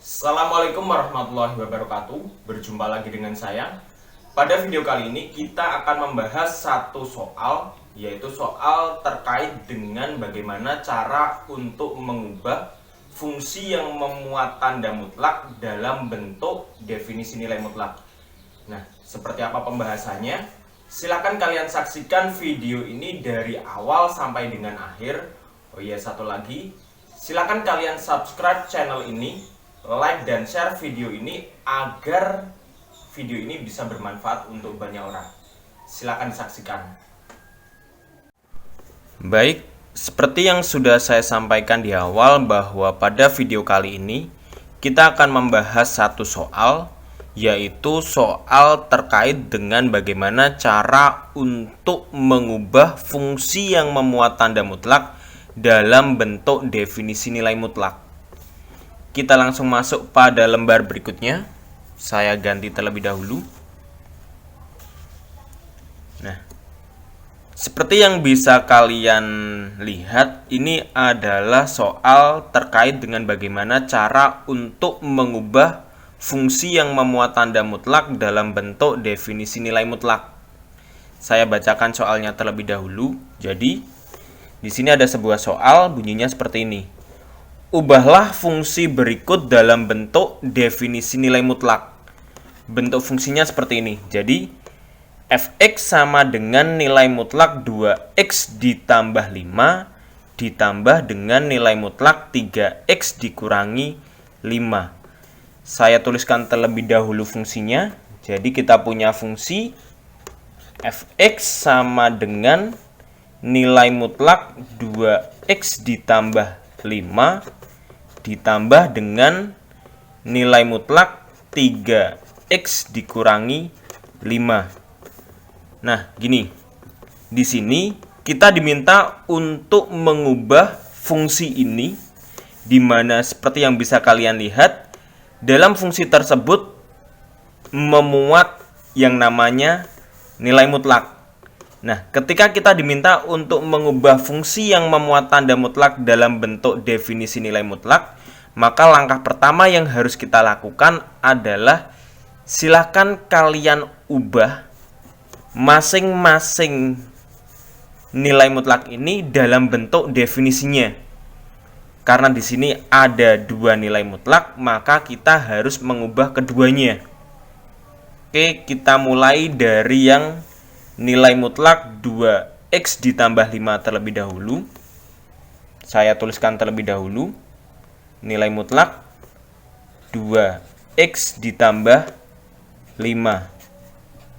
Assalamualaikum warahmatullahi wabarakatuh. Berjumpa lagi dengan saya. Pada video kali ini kita akan membahas satu soal, yaitu soal terkait dengan bagaimana cara untuk mengubah fungsi yang memuat tanda mutlak dalam bentuk definisi nilai mutlak. Nah, seperti apa pembahasannya? Silakan kalian saksikan video ini dari awal sampai dengan akhir. Oh iya, satu lagi, silakan kalian subscribe channel ini, like dan share video ini agar video ini bisa bermanfaat untuk banyak orang. Silakan disaksikan. Baik, seperti yang sudah saya sampaikan di awal bahwa pada video kali ini kita akan membahas satu soal, yaitu soal terkait dengan bagaimana cara untuk mengubah fungsi yang memuat tanda mutlak dalam bentuk definisi nilai mutlak. Kita langsung masuk pada lembar berikutnya. Saya ganti terlebih dahulu. Nah, seperti yang bisa kalian lihat, ini adalah soal terkait dengan bagaimana cara untuk mengubah fungsi yang memuat tanda mutlak dalam bentuk definisi nilai mutlak. Saya bacakan soalnya terlebih dahulu. Jadi, di sini ada sebuah soal, bunyinya seperti ini. Ubahlah fungsi berikut dalam bentuk definisi nilai mutlak. Bentuk fungsinya seperti ini. Jadi, fx sama dengan nilai mutlak 2x ditambah 5 ditambah dengan nilai mutlak 3x dikurangi 5. Saya tuliskan terlebih dahulu fungsinya. Jadi, kita punya fungsi fx sama dengan nilai mutlak 2x ditambah 5 ditambah dengan nilai mutlak 3x dikurangi 5. Nah, gini. Di sini kita diminta untuk mengubah fungsi ini, di mana seperti yang bisa kalian lihat, dalam fungsi tersebut memuat yang namanya nilai mutlak. Nah, ketika kita diminta untuk mengubah fungsi yang memuat tanda mutlak dalam bentuk definisi nilai mutlak, maka langkah pertama yang harus kita lakukan adalah silakan kalian ubah masing-masing nilai mutlak ini dalam bentuk definisinya. Karena di sini ada dua nilai mutlak, maka kita harus mengubah keduanya. Oke, kita mulai dari yang nilai mutlak 2x ditambah 5 terlebih dahulu. Saya tuliskan terlebih dahulu. Nilai mutlak 2x ditambah 5.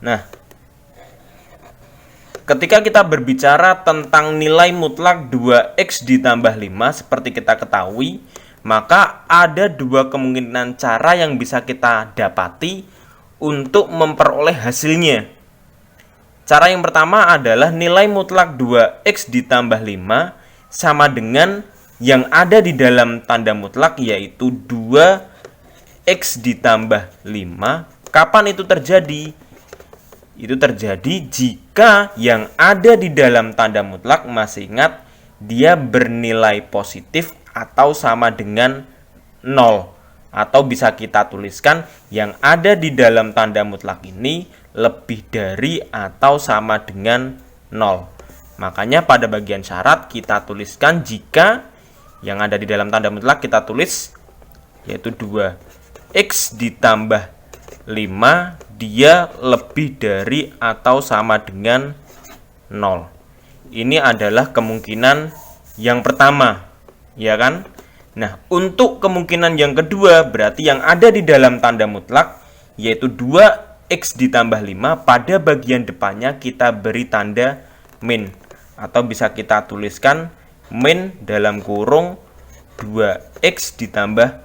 Nah, ketika kita berbicara tentang nilai mutlak 2x ditambah 5, seperti kita ketahui, maka ada dua kemungkinan cara yang bisa kita dapati untuk memperoleh hasilnya. Cara yang pertama adalah nilai mutlak 2x ditambah 5 sama dengan yang ada di dalam tanda mutlak, yaitu 2x ditambah 5. Kapan itu terjadi? Itu terjadi jika yang ada di dalam tanda mutlak, masih ingat, dia bernilai positif atau sama dengan 0. Atau bisa kita tuliskan yang ada di dalam tanda mutlak ini lebih dari atau sama dengan 0. Makanya pada bagian syarat kita tuliskan jika yang ada di dalam tanda mutlak kita tulis yaitu 2x ditambah 5 dia lebih dari atau sama dengan 0. Ini adalah kemungkinan yang pertama, ya kan? Nah, untuk kemungkinan yang kedua, berarti yang ada di dalam tanda mutlak yaitu 2x ditambah 5, pada bagian depannya kita beri tanda min, atau bisa kita tuliskan min dalam kurung 2x ditambah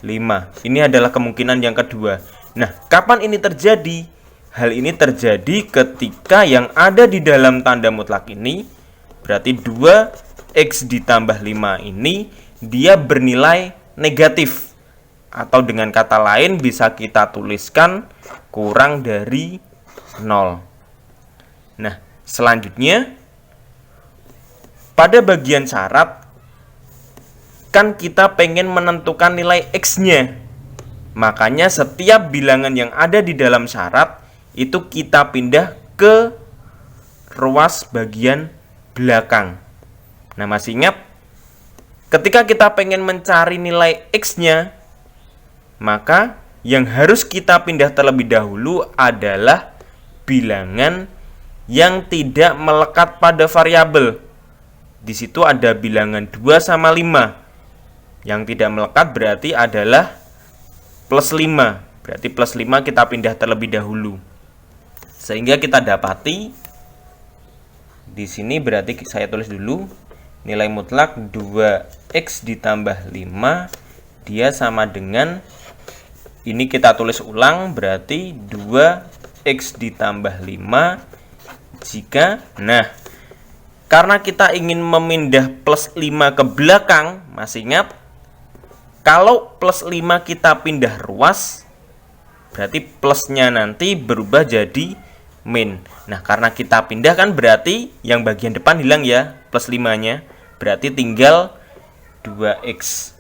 5. Ini adalah kemungkinan yang kedua. Nah, kapan ini terjadi? Hal ini terjadi ketika yang ada di dalam tanda mutlak ini, berarti 2x ditambah 5 ini dia bernilai negatif, atau dengan kata lain bisa kita tuliskan kurang dari 0. Nah, selanjutnya pada bagian syarat kan kita pengen menentukan nilai x-nya. Makanya setiap bilangan yang ada di dalam syarat itu kita pindah ke ruas bagian belakang. Nah, masih ingat? Ketika kita pengen mencari nilai X-nya, maka yang harus kita pindah terlebih dahulu adalah bilangan yang tidak melekat pada variabel. Di situ ada bilangan 2 sama 5. Yang tidak melekat berarti adalah plus 5. Berarti plus 5 kita pindah terlebih dahulu. Sehingga kita dapati di sini berarti saya tulis dulu nilai mutlak 2x ditambah 5 dia sama dengan, ini kita tulis ulang, berarti 2x ditambah 5 jika, nah karena kita ingin memindah plus 5 ke belakang, masih ingat? Kalau plus 5 kita pindah ruas, berarti plusnya nanti berubah jadi min. Nah, karena kita pindah kan berarti yang bagian depan hilang ya, plus 5-nya. Berarti tinggal 2x.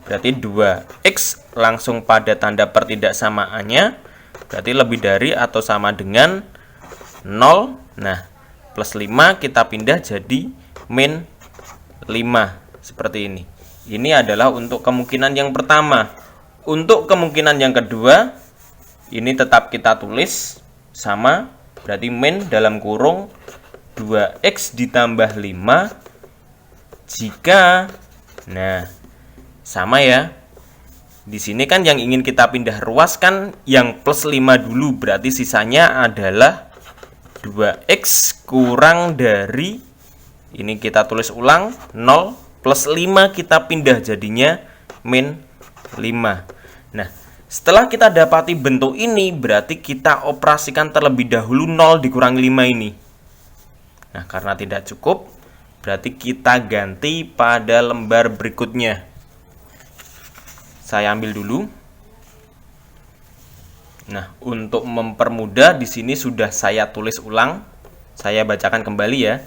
Berarti 2x langsung pada tanda pertidaksamaannya. Berarti lebih dari atau sama dengan 0. Nah, plus 5 kita pindah jadi min 5. Seperti ini. Ini adalah untuk kemungkinan yang pertama. Untuk kemungkinan yang kedua, ini tetap kita tulis sama. Berarti min dalam kurung 2x ditambah 5 jika, nah sama ya. Di sini kan yang ingin kita pindah ruas kan yang plus 5 dulu, berarti sisanya adalah 2x kurang dari, ini kita tulis ulang 0 plus 5 kita pindah jadinya min 5. Nah, setelah kita dapati bentuk ini, berarti kita operasikan terlebih dahulu 0 dikurangi 5 ini. Nah, karena tidak cukup, berarti kita ganti pada lembar berikutnya. Saya ambil dulu. Nah, untuk mempermudah di sini sudah saya tulis ulang. Saya bacakan kembali ya.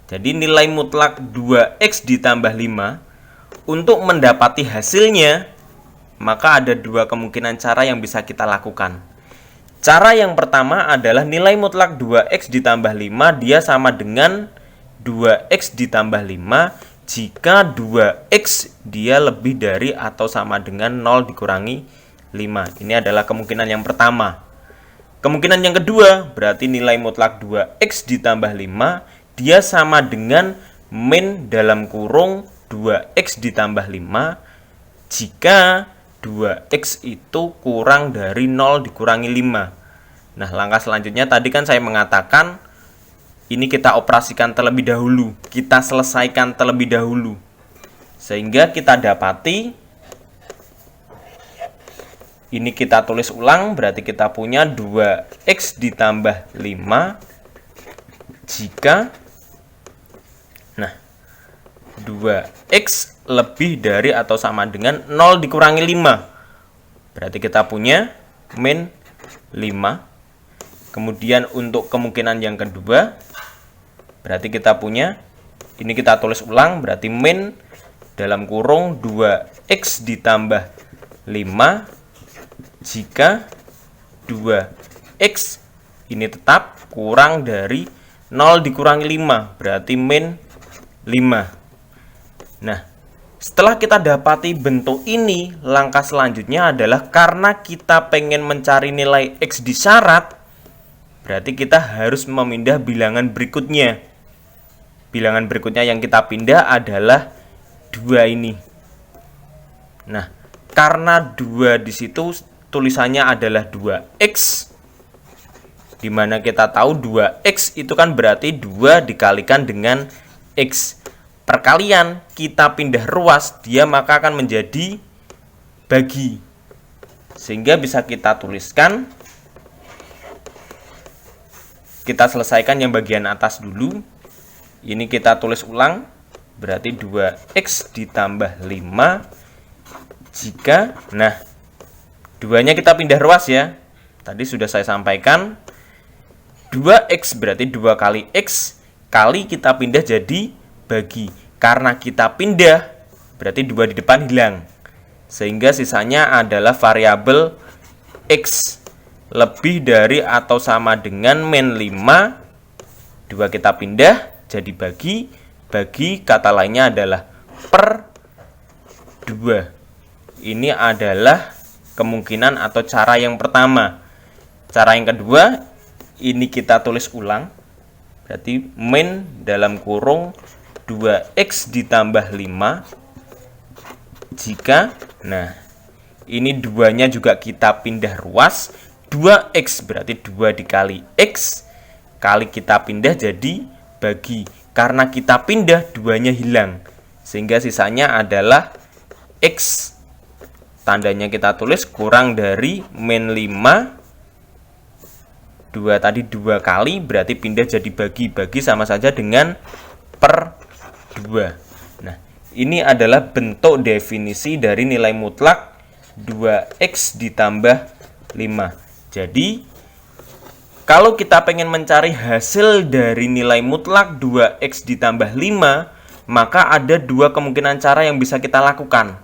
Jadi nilai mutlak 2x ditambah 5. Untuk mendapati hasilnya, maka ada dua kemungkinan cara yang bisa kita lakukan. Cara yang pertama adalah nilai mutlak 2x ditambah 5 dia sama dengan 2x ditambah 5 jika 2x dia lebih dari atau sama dengan 0 dikurangi 5. Ini adalah kemungkinan yang pertama. Kemungkinan yang kedua berarti nilai mutlak 2x ditambah 5 dia sama dengan min dalam kurung 2x ditambah 5 jika 2x itu kurang dari 0 dikurangi 5. Nah, langkah selanjutnya tadi kan saya mengatakan ini kita operasikan terlebih dahulu, kita selesaikan terlebih dahulu. Sehingga kita dapati, ini kita tulis ulang, berarti kita punya 2x ditambah 5 jika, nah 2x lebih dari atau sama dengan 0 dikurangi 5. Berarti kita punya min 5. Kemudian untuk kemungkinan yang kedua, berarti kita punya, ini kita tulis ulang, berarti min dalam kurung 2x ditambah 5 jika 2x ini tetap kurang dari 0 dikurangi 5, berarti min 5. Nah, setelah kita dapati bentuk ini, langkah selanjutnya adalah karena kita pengen mencari nilai x di syarat, berarti kita harus memindah bilangan berikutnya. Bilangan berikutnya yang kita pindah adalah 2 ini. Nah, karena 2 di situ tulisannya adalah 2x, dimana kita tahu 2x itu kan berarti 2 dikalikan dengan x. Perkalian kita pindah ruas, dia maka akan menjadi bagi. Sehingga bisa kita tuliskan, kita selesaikan yang bagian atas dulu. Ini kita tulis ulang, berarti 2x ditambah 5 jika, nah 2-nya kita pindah ruas ya. Tadi sudah saya sampaikan, 2x berarti 2 kali x, kali kita pindah jadi bagi. Karena kita pindah, berarti 2 di depan hilang. sehingga sisanya adalah variabel X lebih dari atau sama dengan min 5, 2 kita pindah jadi bagi kata lainnya adalah per 2. Ini adalah kemungkinan atau cara yang pertama. Cara yang kedua, ini kita tulis ulang. Berarti min dalam kurung 2x ditambah 5 jika, nah ini 2-nya juga kita pindah ruas, 2x berarti 2 dikali x, kali kita pindah jadi bagi. Karena kita pindah, 2-nya hilang, sehingga sisanya adalah x. Tandanya kita tulis kurang dari min 5, 2 tadi 2 kali, berarti pindah jadi bagi sama saja dengan per 2. Nah, ini adalah bentuk definisi dari nilai mutlak 2x ditambah 5. Jadi, kalau kita pengen mencari hasil dari nilai mutlak 2x ditambah 5, maka ada dua kemungkinan cara yang bisa kita lakukan.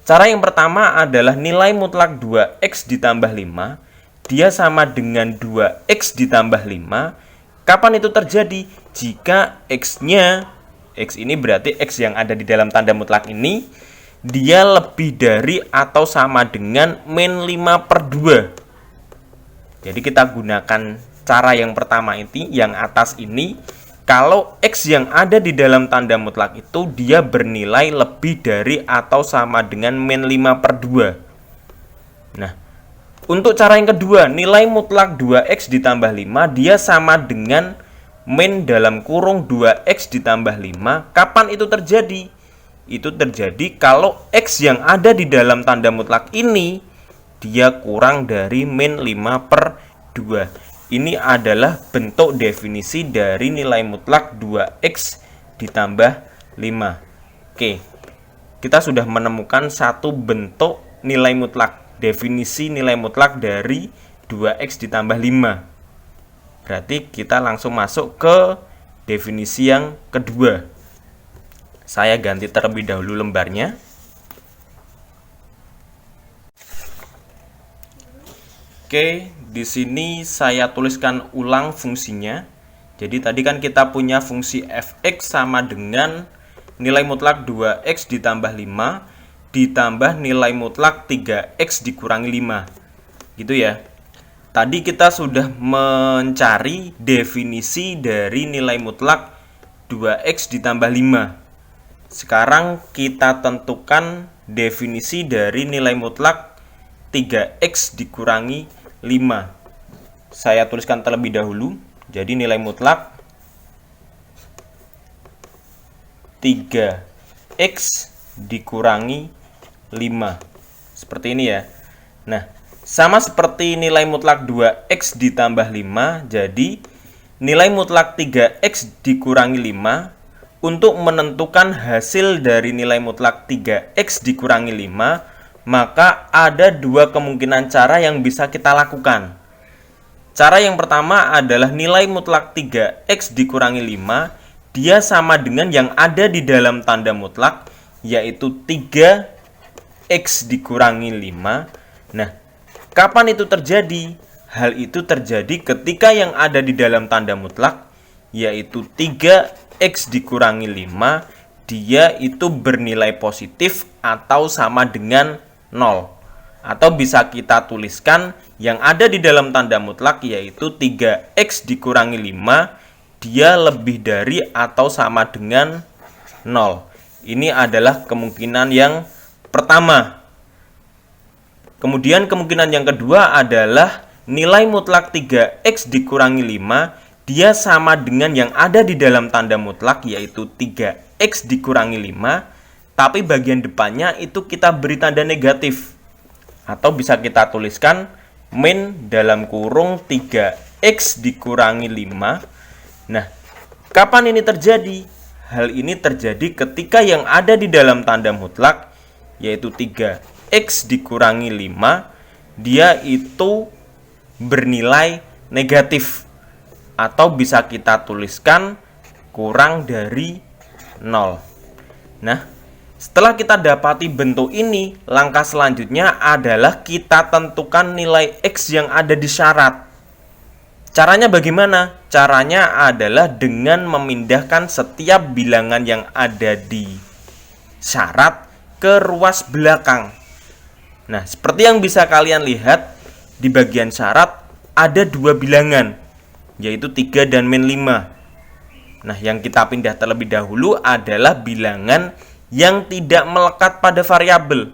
Cara yang pertama adalah nilai mutlak 2x ditambah 5, dia sama dengan 2x ditambah 5. Kapan itu terjadi? Jika x-nya, x ini berarti x yang ada di dalam tanda mutlak ini, dia lebih dari atau sama dengan min 5 per 2. Jadi kita gunakan cara yang pertama ini, yang atas ini. Kalau x yang ada di dalam tanda mutlak itu dia bernilai lebih dari atau sama dengan min 5 per 2. Nah, untuk cara yang kedua, nilai mutlak 2x ditambah 5 dia sama dengan min dalam kurung 2x ditambah 5. Kapan itu terjadi? Itu terjadi kalau x yang ada di dalam tanda mutlak ini dia kurang dari min 5 per 2. Ini adalah bentuk definisi dari nilai mutlak 2x ditambah 5. Oke, kita sudah menemukan satu bentuk nilai mutlak, definisi nilai mutlak dari 2x ditambah 5. Berarti kita langsung masuk ke definisi yang kedua. Saya ganti terlebih dahulu lembarnya. Oke, di sini saya tuliskan ulang fungsinya. Jadi tadi kan kita punya fungsi fx sama dengan nilai mutlak 2x ditambah 5 ditambah nilai mutlak 3x dikurangi 5. Gitu ya. Tadi kita sudah mencari definisi dari nilai mutlak 2x ditambah 5. Sekarang kita tentukan definisi dari nilai mutlak 3x dikurangi 5. Saya tuliskan terlebih dahulu. Jadi nilai mutlak 3x dikurangi 5. Seperti ini ya. Nah, sama seperti nilai mutlak 2x ditambah 5. Jadi nilai mutlak 3x dikurangi 5. Untuk menentukan hasil dari nilai mutlak 3x dikurangi 5, maka ada dua kemungkinan cara yang bisa kita lakukan. Cara yang pertama adalah nilai mutlak 3x dikurangi 5, dia sama dengan yang ada di dalam tanda mutlak, yaitu 3x dikurangi 5. Nah, kapan itu terjadi? Hal itu terjadi ketika yang ada di dalam tanda mutlak, yaitu 3x dikurangi 5, dia itu bernilai positif atau sama dengan 0. Atau bisa kita tuliskan yang ada di dalam tanda mutlak yaitu 3x dikurangi 5 dia lebih dari atau sama dengan 0. Ini adalah kemungkinan yang pertama. Kemudian kemungkinan yang kedua adalah nilai mutlak 3x dikurangi 5 dia sama dengan yang ada di dalam tanda mutlak yaitu 3x dikurangi 5. Tapi bagian depannya itu kita beri tanda negatif. Atau bisa kita tuliskan min dalam kurung 3x dikurangi 5. Nah, kapan ini terjadi? Hal ini terjadi ketika yang ada di dalam tanda mutlak, yaitu 3x dikurangi 5, dia itu bernilai negatif. Atau bisa kita tuliskan kurang dari 0. Nah, Setelah kita dapati bentuk ini, langkah selanjutnya adalah kita tentukan nilai X yang ada di syarat. Caranya bagaimana? Caranya adalah dengan memindahkan setiap bilangan yang ada di syarat ke ruas belakang. Nah, seperti yang bisa kalian lihat, di bagian syarat ada dua bilangan, yaitu 3 dan min 5. Nah, yang kita pindah terlebih dahulu adalah bilangan yang tidak melekat pada variabel.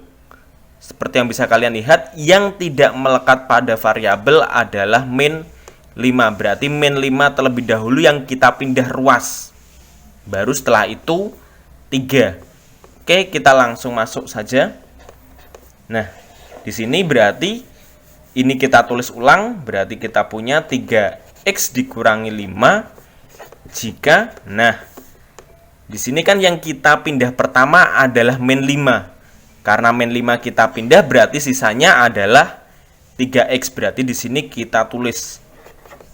Seperti yang bisa kalian lihat, yang tidak melekat pada variabel adalah min 5. Berarti min 5 terlebih dahulu yang kita pindah ruas. Baru setelah itu 3. Oke, kita langsung masuk saja. Nah, di sini berarti ini kita tulis ulang, berarti kita punya 3x dikurangi 5 jika, nah, di sini kan yang kita pindah pertama adalah min 5. Karena min 5 kita pindah berarti sisanya adalah 3x. Berarti di sini kita tulis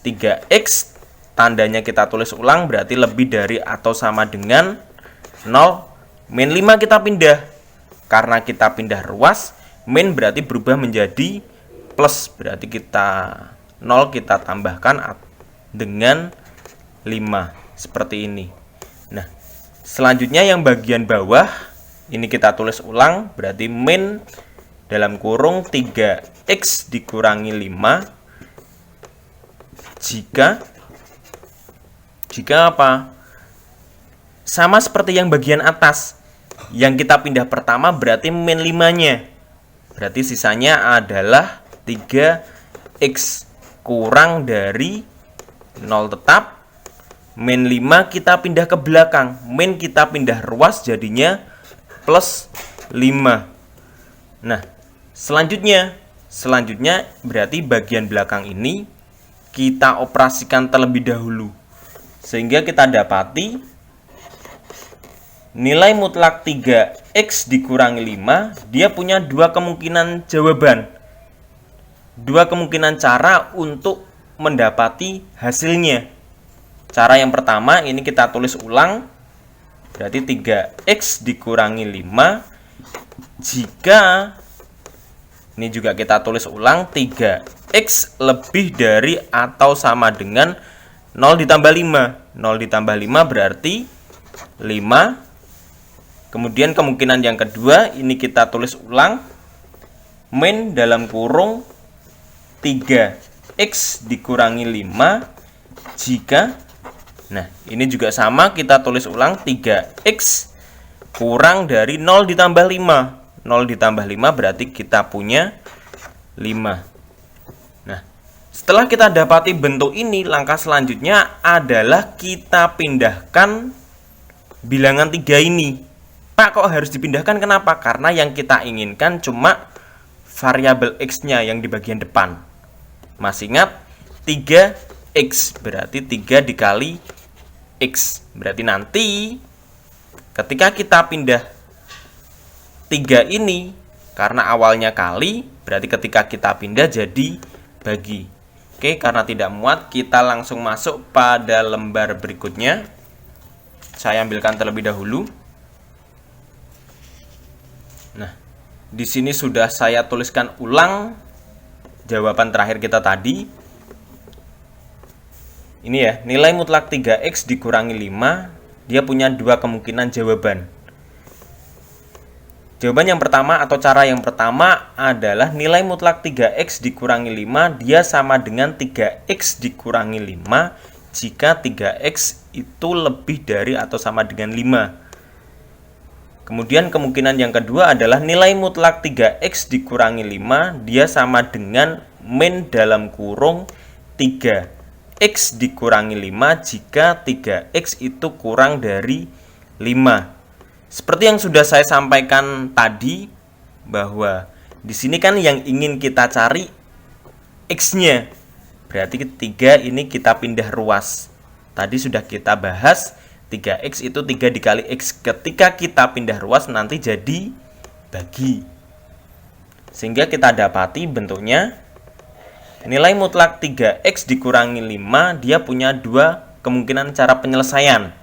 3x, tandanya kita tulis ulang berarti lebih dari atau sama dengan 0. Min 5 kita pindah. Karena kita pindah ruas, min berarti berubah menjadi plus. Berarti kita 0 kita tambahkan dengan 5 seperti ini. Nah, selanjutnya yang bagian bawah ini kita tulis ulang, berarti min dalam kurung 3x dikurangi 5 jika apa? Sama seperti yang bagian atas. Yang kita pindah pertama berarti min 5-nya. Berarti sisanya adalah 3x kurang dari 0 tetap. Min 5 kita pindah ke belakang, min kita pindah ruas jadinya plus 5. Nah, selanjutnya berarti bagian belakang ini kita operasikan terlebih dahulu. Sehingga kita dapati nilai mutlak 3x dikurangi 5, dia punya dua kemungkinan jawaban. Dua kemungkinan cara untuk mendapati hasilnya. Cara yang pertama ini kita tulis ulang, berarti 3x dikurangi 5 jika, ini juga kita tulis ulang, 3x lebih dari atau sama dengan 0 ditambah 5. 0 ditambah 5 berarti 5. Kemudian kemungkinan yang kedua ini kita tulis ulang, min dalam kurung 3x dikurangi 5 jika, nah, ini juga sama, kita tulis ulang 3x kurang dari 0 ditambah 5. 0 ditambah 5 berarti kita punya 5. Nah, setelah kita dapati bentuk ini, langkah selanjutnya adalah kita pindahkan bilangan 3 ini. Pak, kok harus dipindahkan? Kenapa? Karena yang kita inginkan cuma variabel x-nya yang di bagian depan. Masih ingat? 3x berarti 3 dikali X. Berarti nanti ketika kita pindah 3 ini, karena awalnya kali, berarti ketika kita pindah jadi bagi. Oke, karena tidak muat, kita langsung masuk pada lembar berikutnya. Saya ambilkan terlebih dahulu. Nah, di sini sudah saya tuliskan ulang jawaban terakhir kita tadi. Ini ya, nilai mutlak 3x dikurangi 5, dia punya dua kemungkinan jawaban. Jawaban yang pertama atau cara yang pertama adalah nilai mutlak 3x dikurangi 5, dia sama dengan 3x dikurangi 5 jika 3x itu lebih dari atau sama dengan 5. Kemudian kemungkinan yang kedua adalah nilai mutlak 3x dikurangi 5, dia sama dengan min dalam kurung 3x dikurangi 5 jika 3x itu kurang dari 5. Seperti yang sudah saya sampaikan tadi, bahwa di sini kan yang ingin kita cari x-nya. Berarti 3 ini kita pindah ruas. Tadi sudah kita bahas 3x itu 3 dikali x. Ketika kita pindah ruas nanti jadi bagi. Sehingga kita dapati bentuknya nilai mutlak 3x dikurangi 5, dia punya dua kemungkinan cara penyelesaian.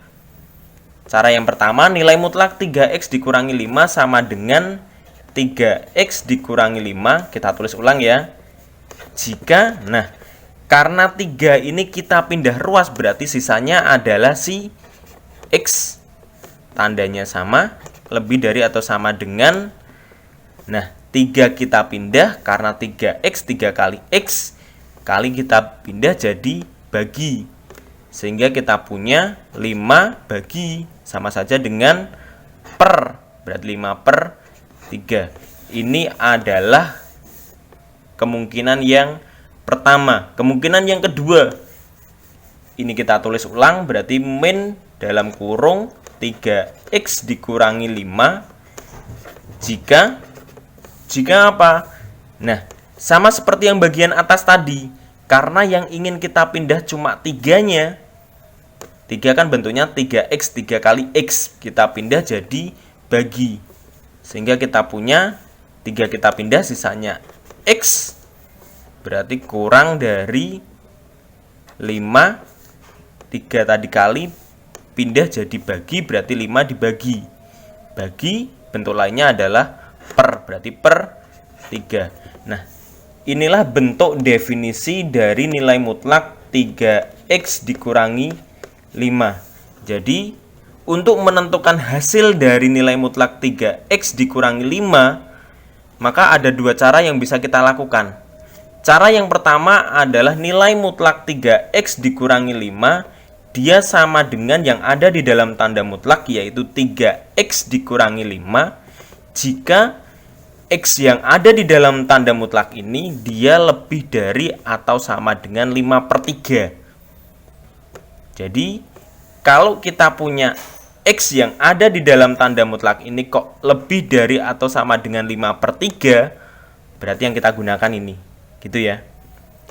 Cara yang pertama, nilai mutlak 3x dikurangi 5 sama dengan 3x dikurangi 5. Kita tulis ulang ya. Jika, karena 3 ini kita pindah ruas, berarti sisanya adalah si x. Tandanya sama, lebih dari atau sama dengan. 3 kita pindah, karena 3x, 3 kali x, kali kita pindah jadi bagi. Sehingga kita punya 5 bagi, sama saja dengan per, berarti 5 per 3. Ini adalah kemungkinan yang pertama. Kemungkinan yang kedua, ini kita tulis ulang, berarti min dalam kurung 3x dikurangi 5. Jika apa? Sama seperti yang bagian atas tadi, karena yang ingin kita pindah cuma 3-nya. 3 kan bentuknya 3x, 3 kali x. Kita pindah jadi bagi. Sehingga kita punya 3 kita pindah, sisanya x. Berarti kurang dari 5. 3 tadi kali pindah jadi bagi, berarti 5 dibagi. Bagi, bentuk lainnya adalah per, berarti per 3. Inilah bentuk definisi dari nilai mutlak 3x dikurangi 5. Jadi, untuk menentukan hasil dari nilai mutlak 3x dikurangi 5, maka ada dua cara yang bisa kita lakukan. Cara yang pertama adalah nilai mutlak 3x dikurangi 5, dia sama dengan yang ada di dalam tanda mutlak, yaitu 3x dikurangi 5, jika x yang ada di dalam tanda mutlak ini dia lebih dari atau sama dengan 5 per 3. Jadi, kalau kita punya x yang ada di dalam tanda mutlak ini kok lebih dari atau sama dengan 5 per 3, berarti yang kita gunakan ini. Gitu ya.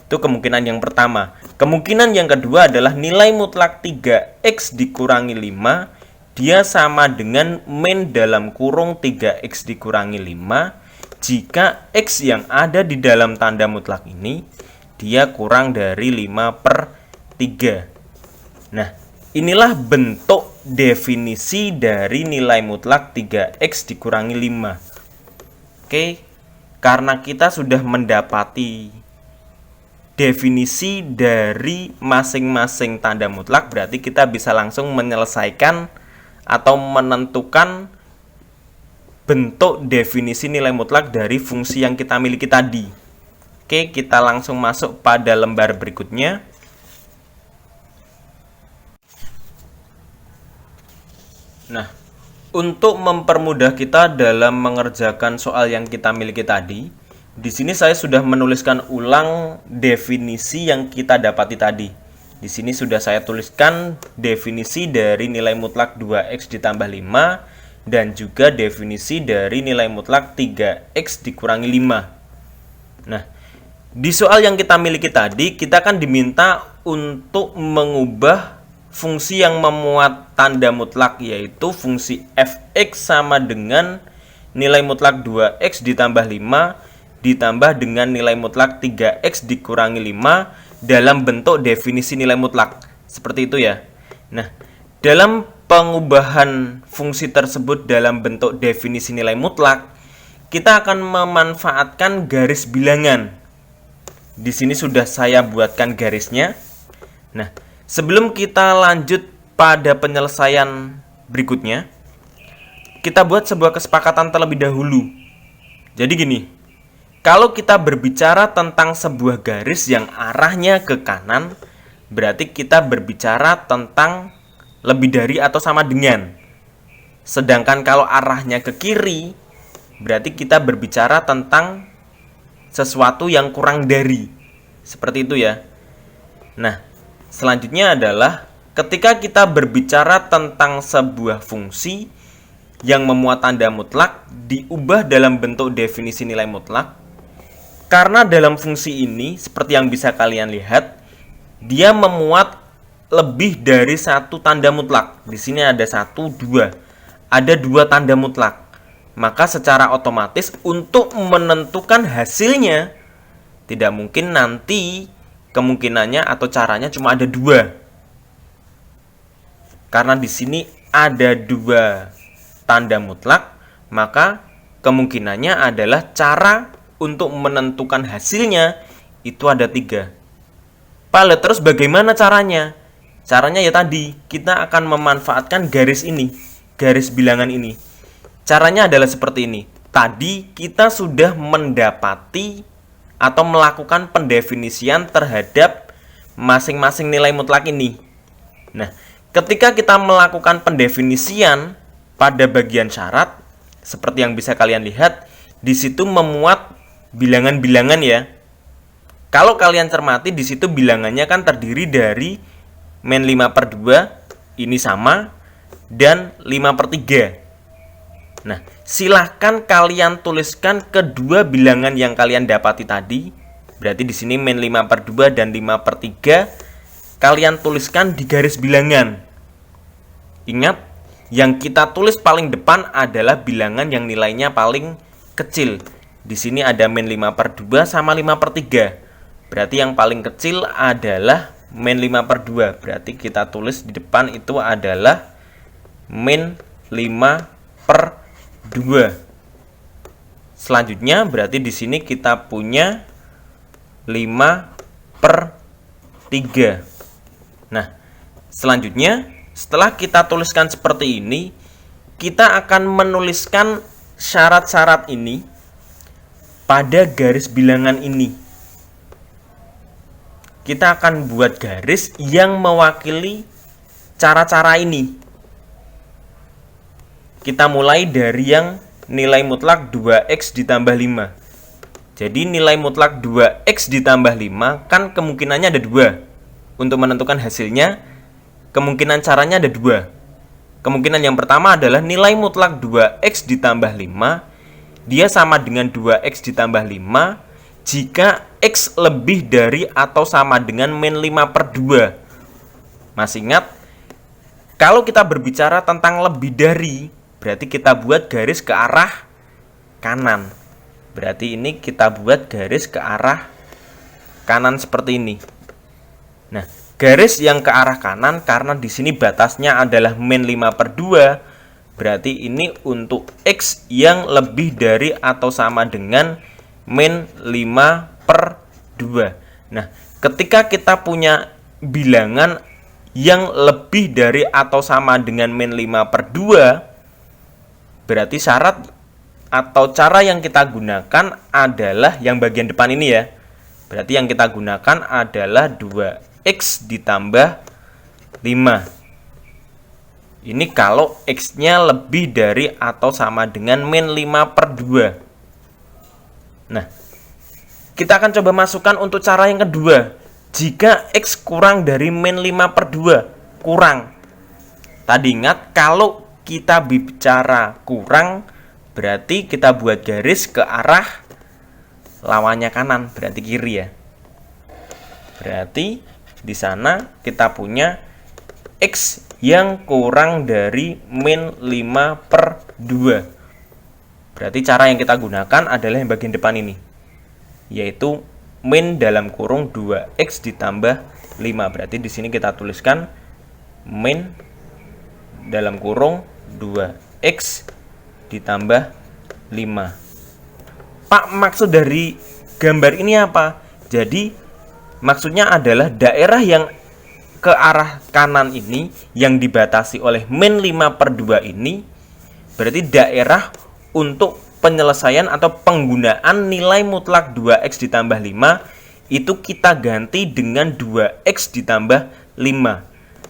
Itu kemungkinan yang pertama. Kemungkinan yang kedua adalah nilai mutlak 3x dikurangi 5, dia sama dengan min dalam kurung 3x dikurangi 5, jika x yang ada di dalam tanda mutlak ini dia kurang dari 5 per 3. Inilah bentuk definisi dari nilai mutlak 3x dikurangi 5. Oke, karena kita sudah mendapati definisi dari masing-masing tanda mutlak, berarti kita bisa langsung menyelesaikan atau menentukan bentuk definisi nilai mutlak dari fungsi yang kita miliki tadi. Oke, kita langsung masuk pada lembar berikutnya. Untuk mempermudah kita dalam mengerjakan soal yang kita miliki tadi, di sini saya sudah menuliskan ulang definisi yang kita dapati tadi. Di sini sudah saya tuliskan definisi dari nilai mutlak 2x ditambah 5 dan juga definisi dari nilai mutlak 3x dikurangi 5. Di soal yang kita miliki tadi, kita kan diminta untuk mengubah fungsi yang memuat tanda mutlak, yaitu fungsi fx sama dengan nilai mutlak 2x ditambah 5 ditambah dengan nilai mutlak 3x dikurangi 5 dalam bentuk definisi nilai mutlak. Seperti itu ya. Dalam pengubahan fungsi tersebut dalam bentuk definisi nilai mutlak, kita akan memanfaatkan garis bilangan. Di sini sudah saya buatkan garisnya. Sebelum kita lanjut pada penyelesaian berikutnya, kita buat sebuah kesepakatan terlebih dahulu. Jadi gini, kalau kita berbicara tentang sebuah garis yang arahnya ke kanan, berarti kita berbicara tentang lebih dari atau sama dengan. Sedangkan kalau arahnya ke kiri, berarti kita berbicara tentang sesuatu yang kurang dari. Seperti itu ya. Selanjutnya adalah ketika kita berbicara tentang sebuah fungsi yang memuat tanda mutlak diubah dalam bentuk definisi nilai mutlak. Karena dalam fungsi ini, seperti yang bisa kalian lihat, dia memuat lebih dari satu tanda mutlak. Di sini ada 1, 2. Ada 2 tanda mutlak. Maka secara otomatis untuk menentukan hasilnya, tidak mungkin nanti kemungkinannya atau caranya cuma ada 2. Karena di sini ada dua tanda mutlak, maka kemungkinannya adalah cara untuk menentukan hasilnya itu ada 3. Pak, terus bagaimana caranya? Caranya ya tadi, kita akan memanfaatkan garis ini, garis bilangan ini. Caranya adalah seperti ini. Tadi kita sudah mendapati atau melakukan pendefinisian terhadap masing-masing nilai mutlak ini. Nah, ketika kita melakukan pendefinisian pada bagian syarat, seperti yang bisa kalian lihat, di situ memuat bilangan-bilangan ya. Kalau kalian cermati, di situ bilangannya kan terdiri dari min 5/2, ini sama, dan 5/3. Nah, silahkan kalian tuliskan kedua bilangan yang kalian dapati tadi. Berarti di sini min 5/2 dan 5/3 kalian tuliskan di garis bilangan. Ingat, yang kita tulis paling depan adalah bilangan yang nilainya paling kecil. Di sini ada min 5/2 sama 5/3. Berarti yang paling kecil adalah min 5/2. Berarti kita tulis di depan itu adalah min 5/2. Selanjutnya berarti di sini kita punya 5/3. Nah, selanjutnya setelah kita tuliskan seperti ini, kita akan menuliskan syarat-syarat ini pada garis bilangan ini. Kita akan buat garis yang mewakili cara-cara ini. Kita mulai dari yang nilai mutlak 2x ditambah 5. Jadi nilai mutlak 2x ditambah 5 kan kemungkinannya ada 2. Untuk menentukan hasilnya, kemungkinan caranya ada 2. Kemungkinan yang pertama adalah nilai mutlak 2x ditambah 5, dia sama dengan 2x ditambah 5 jika x lebih dari atau sama dengan min 5/2. Masih ingat? Kalau kita berbicara tentang lebih dari, berarti kita buat garis ke arah kanan. Berarti ini kita buat garis ke arah kanan seperti ini. Nah, garis yang ke arah kanan karena di sini batasnya adalah min 5/2, berarti ini untuk x yang lebih dari atau sama dengan min 5/2. Nah, ketika kita punya bilangan yang lebih dari atau sama dengan min 5/2, berarti syarat atau cara yang kita gunakan adalah yang bagian depan ini ya. Berarti yang kita gunakan adalah 2x ditambah 5. Ini kalau x-nya lebih dari atau sama dengan min 5/2. Nah, kita akan coba masukkan untuk cara yang kedua. Jika x kurang dari min 5/2, kurang. Tadi ingat, kalau kita bicara kurang, berarti kita buat garis ke arah lawannya kanan, berarti kiri ya. Berarti di sana kita punya x yang kurang dari min 5/2. Berarti cara yang kita gunakan adalah yang bagian depan ini, yaitu min dalam kurung 2x ditambah 5. Berarti di sini kita tuliskan min dalam kurung 2x ditambah 5. Pak, maksud dari gambar ini apa? Jadi maksudnya adalah daerah yang ke arah kanan ini yang dibatasi oleh min 5/2 ini berarti daerah untuk penyelesaian atau penggunaan nilai mutlak 2x ditambah 5 itu kita ganti dengan 2x ditambah 5.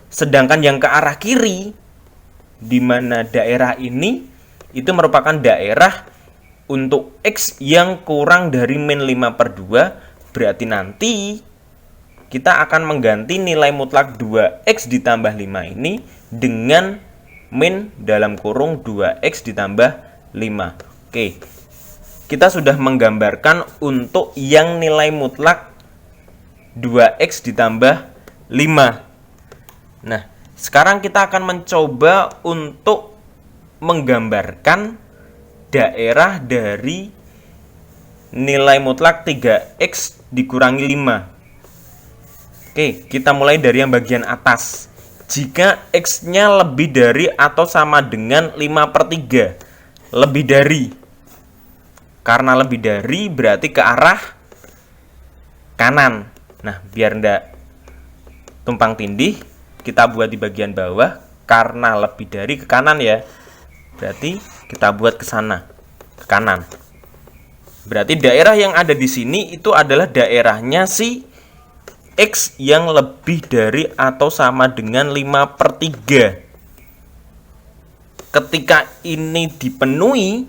Sedangkan yang ke arah kiri, di mana daerah ini itu merupakan daerah untuk x yang kurang dari min 5/2, berarti nanti kita akan mengganti nilai mutlak 2x ditambah 5 ini dengan min dalam kurung 2x ditambah 5. Oke, kita sudah menggambarkan untuk yang nilai mutlak 2x ditambah 5. Nah, sekarang kita akan mencoba untuk menggambarkan daerah dari nilai mutlak 3x dikurangi 5. Oke, kita mulai dari yang bagian atas. jika X-nya lebih dari atau sama dengan 5/3. Lebih dari. Karena lebih dari berarti ke arah kanan. Nah, biar ndak tumpang tindih, kita buat di bagian bawah. Karena lebih dari ke kanan ya. Berarti kita buat ke sana, ke kanan. Berarti daerah yang ada di sini itu adalah daerahnya si X yang lebih dari atau sama dengan 5/3. Ketika ini dipenuhi,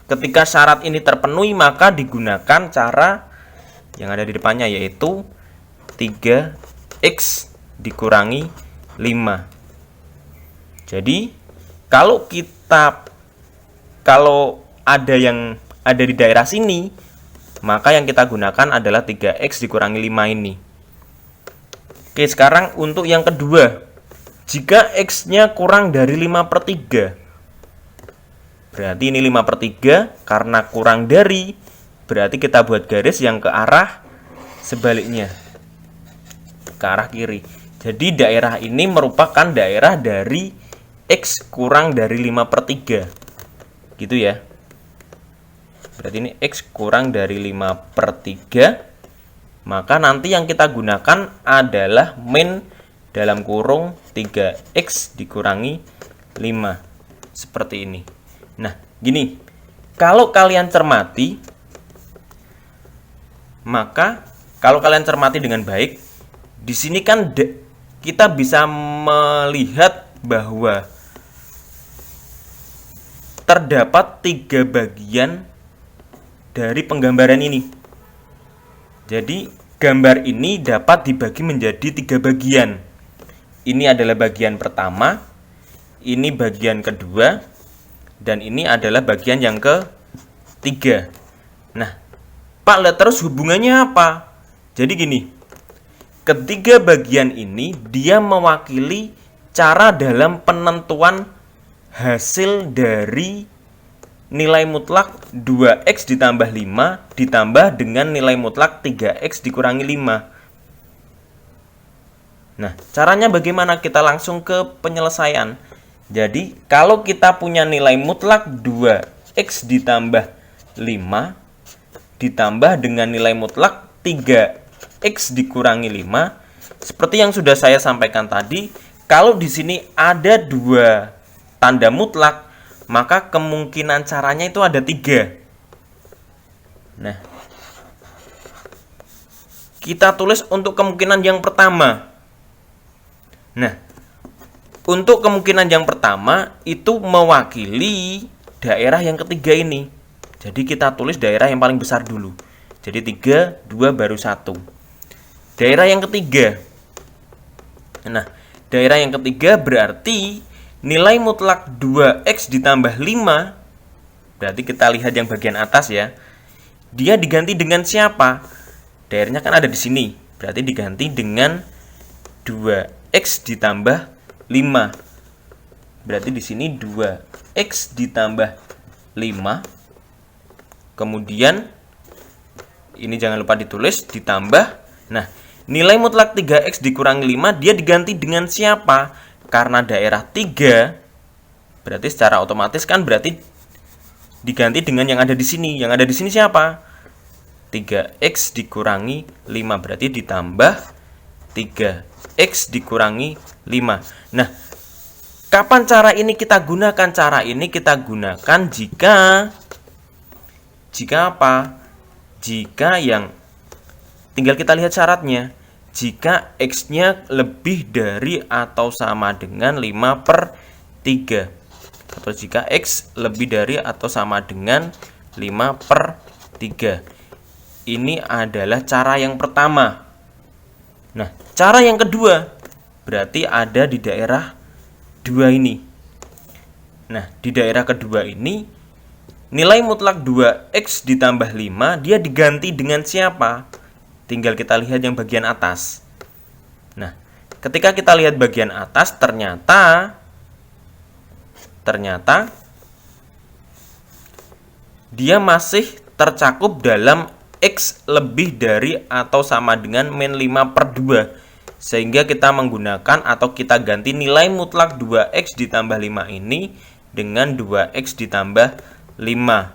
ketika syarat ini terpenuhi, maka digunakan cara yang ada di depannya, yaitu 3X dikurangi 5. Jadi kalau ada yang ada di daerah sini, maka yang kita gunakan adalah 3X dikurangi 5 ini. Oke, sekarang untuk yang kedua, jika X-nya kurang dari 5/3, berarti ini 5/3, karena kurang dari, berarti kita buat garis yang ke arah sebaliknya, ke arah kiri. Jadi daerah ini merupakan daerah dari X kurang dari 5/3, gitu ya. Berarti ini X kurang dari 5/3, maka nanti yang kita gunakan adalah min dalam kurung 3X dikurangi 5, seperti ini. Nah, gini, kalau kalian cermati, maka kalau kalian cermati dengan baik, di sini kan kita bisa melihat bahwa terdapat 3 bagian dari penggambaran ini. Jadi gambar ini dapat dibagi menjadi 3 bagian. Ini adalah bagian pertama, ini bagian kedua, dan ini adalah bagian yang ketiga. Nah, Pak, lihat terus hubungannya apa? Jadi gini, ketiga bagian ini dia mewakili cara dalam penentuan hasil dari nilai mutlak 2X ditambah 5 ditambah dengan nilai mutlak 3X dikurangi 5. Nah, caranya bagaimana? Kita langsung ke penyelesaian. Jadi, kalau kita punya nilai mutlak 2X ditambah 5 ditambah dengan nilai mutlak 3X dikurangi 5, seperti yang sudah saya sampaikan tadi, kalau di sini ada 2 tanda mutlak, maka kemungkinan caranya itu ada 3. Nah, kita tulis untuk kemungkinan yang pertama. Nah, untuk kemungkinan yang pertama itu mewakili daerah yang ketiga ini. Jadi kita tulis daerah yang paling besar dulu. Jadi 3, 2, baru 1. Daerah yang ketiga. Nah, daerah yang ketiga berarti nilai mutlak 2X ditambah 5, berarti kita lihat yang bagian atas ya. Dia diganti dengan siapa? Daerahnya kan ada di sini, berarti diganti dengan 2X ditambah 5. Berarti di sini 2X ditambah 5. Kemudian ini jangan lupa ditulis ditambah. Nah, nilai mutlak 3X dikurangi 5 dia diganti dengan siapa? Karena daerah 3, berarti secara otomatis kan berarti diganti dengan yang ada di sini. Yang ada di sini siapa? 3X dikurangi 5, berarti ditambah 3X dikurangi 5. Nah, kapan cara ini kita gunakan? Cara ini kita gunakan jika apa? Jika yang tinggal kita lihat syaratnya. Jika X-nya lebih dari atau sama dengan 5/3, atau jika X lebih dari atau sama dengan 5/3. Ini adalah cara yang pertama. Nah, cara yang kedua berarti ada di daerah 2 ini. Nah, di daerah kedua ini nilai mutlak 2X ditambah 5 dia diganti dengan siapa? Tinggal kita lihat yang bagian atas. Nah, ketika kita lihat bagian atas, ternyata dia masih tercakup dalam X lebih dari atau sama dengan min 5/2. Sehingga kita menggunakan atau kita ganti nilai mutlak 2x ditambah 5 ini dengan 2x ditambah 5.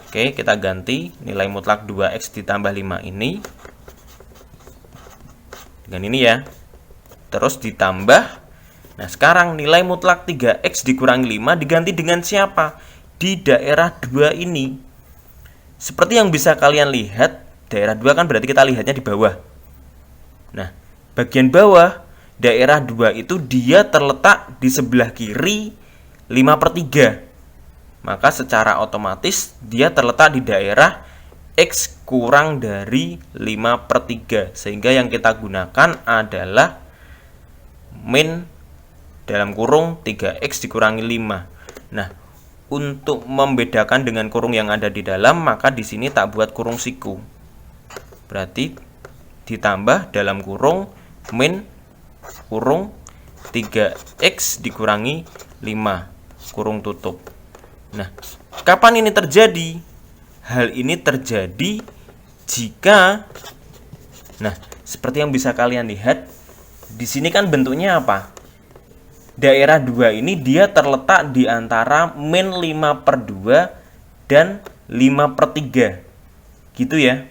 Oke, kita ganti nilai mutlak 2x ditambah 5 ini dengan ini ya. Terus ditambah. Nah, sekarang nilai mutlak 3x dikurangi 5 diganti dengan siapa? Di daerah 2 ini. Seperti yang bisa kalian lihat, daerah 2 kan berarti kita lihatnya di bawah. Nah, bagian bawah, daerah 2 itu dia terletak di sebelah kiri 5/3. Maka secara otomatis dia terletak di daerah X kurang dari 5/3. Sehingga yang kita gunakan adalah min dalam kurung 3x dikurangi 5. Nah, untuk membedakan dengan kurung yang ada di dalam, maka di sini tak buat kurung siku. Berarti ditambah dalam kurung min kurung 3x dikurangi 5 kurung tutup. Nah, kapan ini terjadi? Hal ini terjadi jika, nah, seperti yang bisa kalian lihat, di sini kan bentuknya apa? Daerah 2 ini dia terletak di antara min 5/2 dan 5/3. Gitu ya.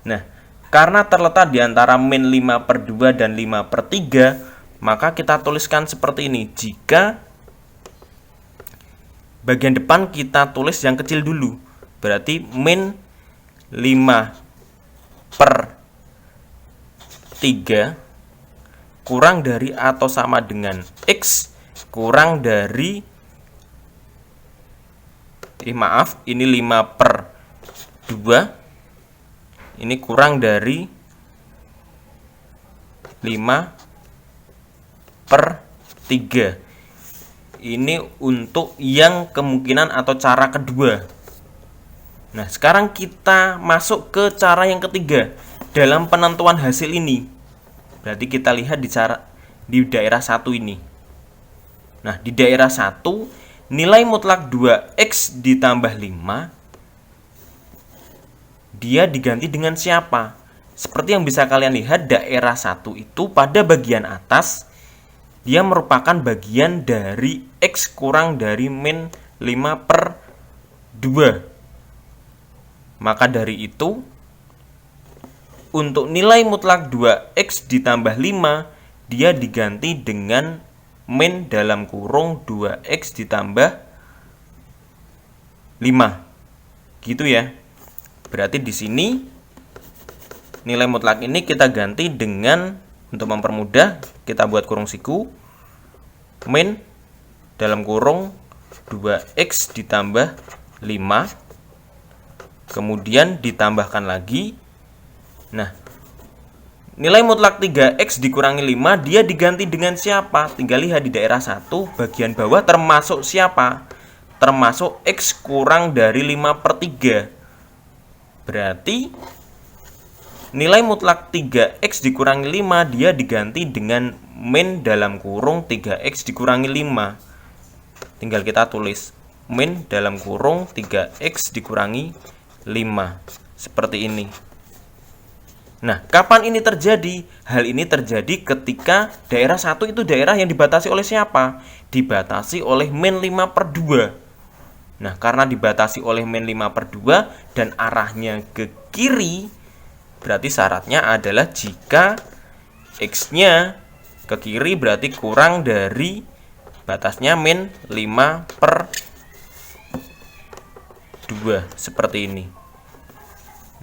Nah, karena terletak di antara min 5/2 dan 5/3, maka kita tuliskan seperti ini. Jika bagian depan kita tulis yang kecil dulu, berarti min 5/3 kurang dari atau sama dengan X kurang dari, ini 5/2, ini kurang dari 5/3. Ini untuk yang kemungkinan atau cara kedua. Nah, sekarang kita masuk ke cara yang ketiga dalam penentuan hasil ini. Berarti kita lihat di daerah 1 ini. Nah, di daerah 1 nilai mutlak 2x ditambah 5 dia diganti dengan siapa? Seperti yang bisa kalian lihat, daerah 1 itu pada bagian atas dia merupakan bagian dari x kurang dari min 5/2. Maka dari itu, untuk nilai mutlak 2x ditambah 5 dia diganti dengan min dalam kurung 2x ditambah 5. Gitu ya. Berarti di sini nilai mutlak ini kita ganti dengan, untuk mempermudah, kita buat kurung siku, min dalam kurung 2x ditambah 5, kemudian ditambahkan lagi. Nah, nilai mutlak 3x dikurangi 5 dia diganti dengan siapa? Tinggal lihat di daerah 1 bagian bawah termasuk siapa? Termasuk x kurang dari 5/3. Berarti nilai mutlak 3x dikurangi 5 dia diganti dengan min dalam kurung 3x dikurangi 5. Tinggal kita tulis min dalam kurung 3x dikurangi 5. Seperti ini. Nah, kapan ini terjadi? Hal ini terjadi ketika daerah 1 itu daerah yang dibatasi oleh siapa? Dibatasi oleh min 5/2. Nah, karena dibatasi oleh min 5/2 dan arahnya ke kiri, berarti syaratnya adalah jika x-nya ke kiri berarti kurang dari batasnya min 5/2. Seperti ini.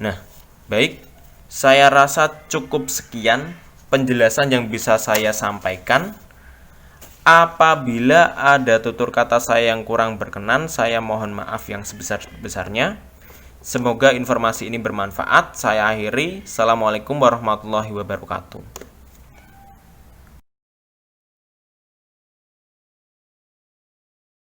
Nah, baik. Saya rasa cukup sekian penjelasan yang bisa saya sampaikan. Apabila ada tutur kata saya yang kurang berkenan, saya mohon maaf yang sebesar-besarnya. Semoga informasi ini bermanfaat. Saya akhiri. Assalamualaikum warahmatullahi wabarakatuh.